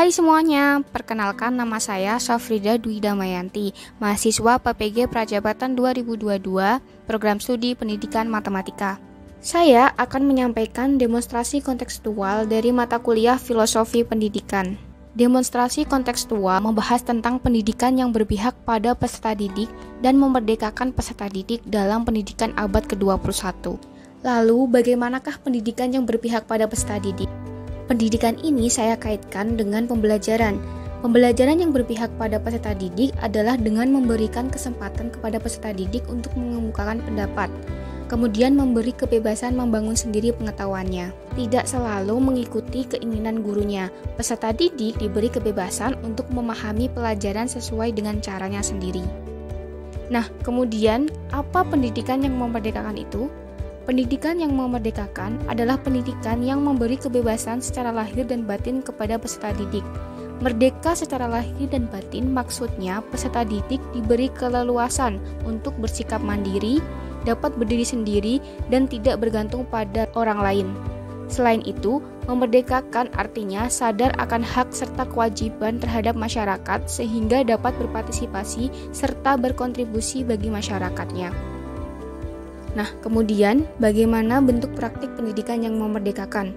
Hai semuanya, perkenalkan nama saya Safrida Dwi Damayanti, mahasiswa PPG Prajabatan 2022, Program Studi Pendidikan Matematika. Saya akan menyampaikan demonstrasi kontekstual dari mata kuliah Filosofi Pendidikan. Demonstrasi kontekstual membahas tentang pendidikan yang berpihak pada peserta didik dan memerdekakan peserta didik dalam pendidikan abad ke-21. Lalu, bagaimanakah pendidikan yang berpihak pada peserta didik? Pendidikan ini saya kaitkan dengan pembelajaran. Pembelajaran yang berpihak pada peserta didik adalah dengan memberikan kesempatan kepada peserta didik untuk mengemukakan pendapat, kemudian memberi kebebasan membangun sendiri pengetahuannya. Tidak selalu mengikuti keinginan gurunya. Peserta didik diberi kebebasan untuk memahami pelajaran sesuai dengan caranya sendiri. Nah, kemudian apa pendidikan yang memerdekakan itu? Pendidikan yang memerdekakan adalah pendidikan yang memberi kebebasan secara lahir dan batin kepada peserta didik. Merdeka secara lahir dan batin maksudnya peserta didik diberi keleluasan untuk bersikap mandiri, dapat berdiri sendiri, dan tidak bergantung pada orang lain. Selain itu, memerdekakan artinya sadar akan hak serta kewajiban terhadap masyarakat sehingga dapat berpartisipasi serta berkontribusi bagi masyarakatnya. Nah, kemudian bagaimana bentuk praktik pendidikan yang memerdekakan?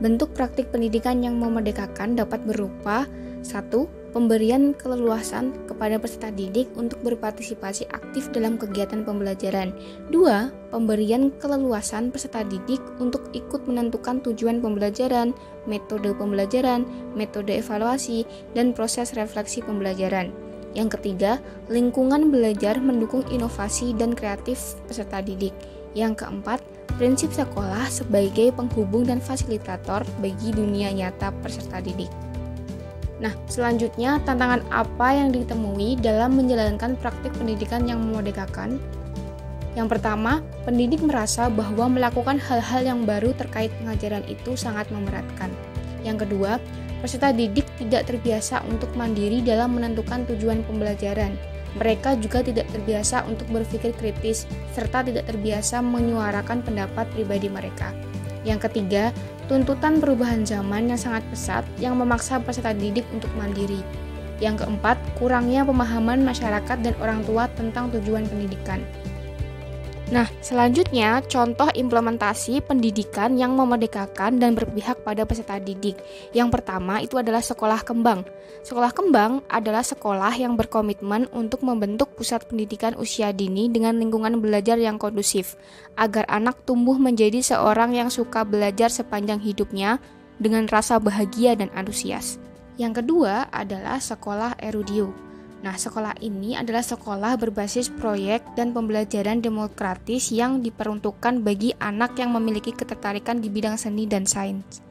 Bentuk praktik pendidikan yang memerdekakan dapat berupa 1. Pemberian keleluasan kepada peserta didik untuk berpartisipasi aktif dalam kegiatan pembelajaran. 2. Pemberian keleluasan peserta didik untuk ikut menentukan tujuan pembelajaran, metode evaluasi, dan proses refleksi pembelajaran. Yang ketiga, lingkungan belajar mendukung inovasi dan kreatif peserta didik. Yang keempat, prinsip sekolah sebagai penghubung dan fasilitator bagi dunia nyata peserta didik. Nah, selanjutnya tantangan apa yang ditemui dalam menjalankan praktik pendidikan yang memerdekakan? Yang pertama, pendidik merasa bahwa melakukan hal-hal yang baru terkait pengajaran itu sangat memberatkan. Yang kedua, peserta didik tidak terbiasa untuk mandiri dalam menentukan tujuan pembelajaran. Mereka juga tidak terbiasa untuk berpikir kritis, serta tidak terbiasa menyuarakan pendapat pribadi mereka. Yang ketiga, tuntutan perubahan zaman yang sangat pesat yang memaksa peserta didik untuk mandiri. Yang keempat, kurangnya pemahaman masyarakat dan orang tua tentang tujuan pendidikan. Nah, selanjutnya contoh implementasi pendidikan yang memerdekakan dan berpihak pada peserta didik. Yang pertama itu adalah sekolah kembang. Sekolah kembang adalah sekolah yang berkomitmen untuk membentuk pusat pendidikan usia dini dengan lingkungan belajar yang kondusif, agar anak tumbuh menjadi seorang yang suka belajar sepanjang hidupnya dengan rasa bahagia dan antusias. Yang kedua adalah sekolah Erudio. Nah, sekolah ini adalah sekolah berbasis proyek dan pembelajaran demokratis yang diperuntukkan bagi anak yang memiliki ketertarikan di bidang seni dan sains.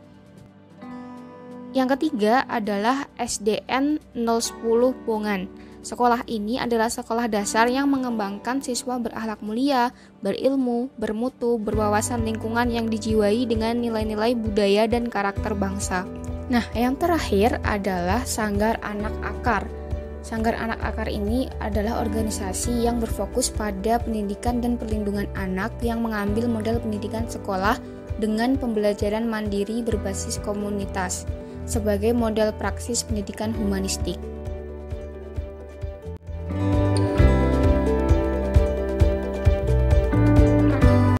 Yang ketiga adalah SDN 010 Bongan. Sekolah ini adalah sekolah dasar yang mengembangkan siswa berakhlak mulia, berilmu, bermutu, berwawasan lingkungan yang dijiwai dengan nilai-nilai budaya dan karakter bangsa. Nah, yang terakhir adalah Sanggar Anak Akar. Sanggar Anak Akar ini adalah organisasi yang berfokus pada pendidikan dan perlindungan anak yang mengambil model pendidikan sekolah dengan pembelajaran mandiri berbasis komunitas sebagai model praksis pendidikan humanistik.